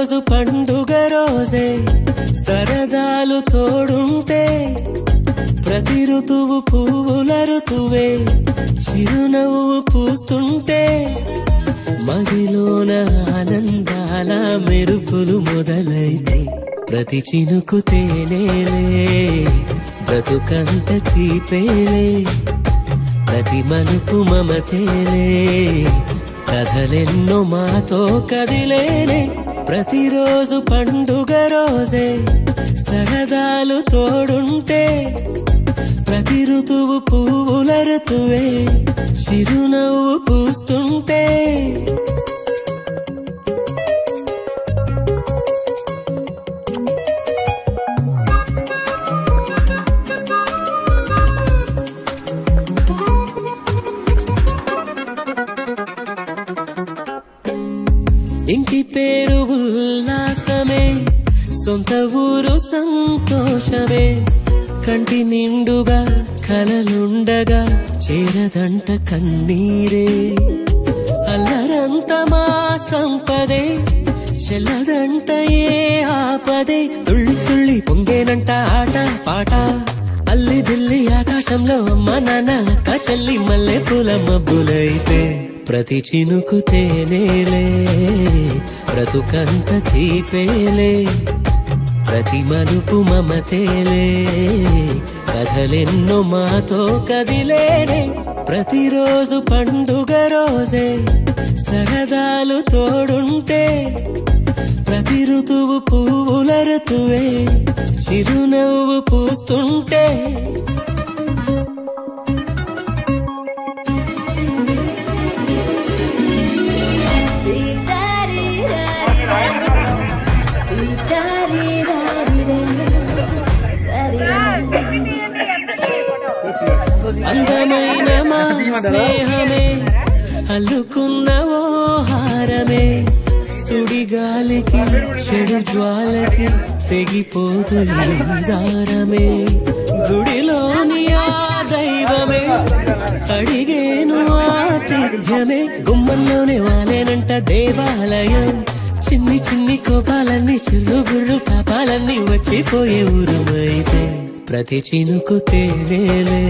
ప్రతిరోజు పండుగ రోజే సరదాలు తోడుంటే ప్రతి ఋతువు పువ్వుల ఋతువే చిరునవ్వు పూస్తుంటే మదిలోన ఆనందాల మెరుపులు మొదలైతే ప్రతి చినుకు తేనేలే బ్రతుకంత తీపేలే ప్రతి మలుపు మమతేలే కథలెన్నో మాతో కదిలేనే ప్రతిరోజు పండుగ రోజే సరదాలు తోడుంటే ప్రతి ఋతువు పువ్వుల ఋతువే చిరునవ్వు పూస్తుంటే ఇంటి పేరు ఉల్లాసమే సొంత ఊరు సంతోషమే కంటి నిండుగా కలలుండగా చేరదంట కన్నీరే అల్లరంత మా సంపదే చెల్లదంట ఏ ఆపదే తుళ్ళి తుళ్ళి పొంగేనంట ఆట పాట అల్లి బిల్లి ఆకాశంలో అమ్మ నాన్న అక్క చెల్లి మల్లె పూల మబ్బులైతే ప్రతి చినుకు తేనేలే బ్రతుకంత తీపేలే ప్రతి మలుపు మమతేలే కథలెన్నో మాతో కదిలేనే ప్రతిరోజు పండుగ రోజే సరదాలు తోడుంటే ప్రతి ఋతువు పువ్వుల ఋతువే చిరునవ్వు పూస్తుంటే అందమైన మా స్నేహమే అల్లుకున్న ఓ హారమే సుడిగాలికి చెడు జ్వాలకి తెగిపోతు ఈ దారమే గుడిలోని ఆ దైవమే అడిగేను ఆతిథ్యమే గుమ్మంలోనే వాలేనంట దేవాలయం చిన్ని చిన్ని కోపాలన్నీ చిల్లు బుర్రు తాపాలన్నీ వచ్చిపోయే ఊరుమైతే ప్రతి చినుకు తేనేలే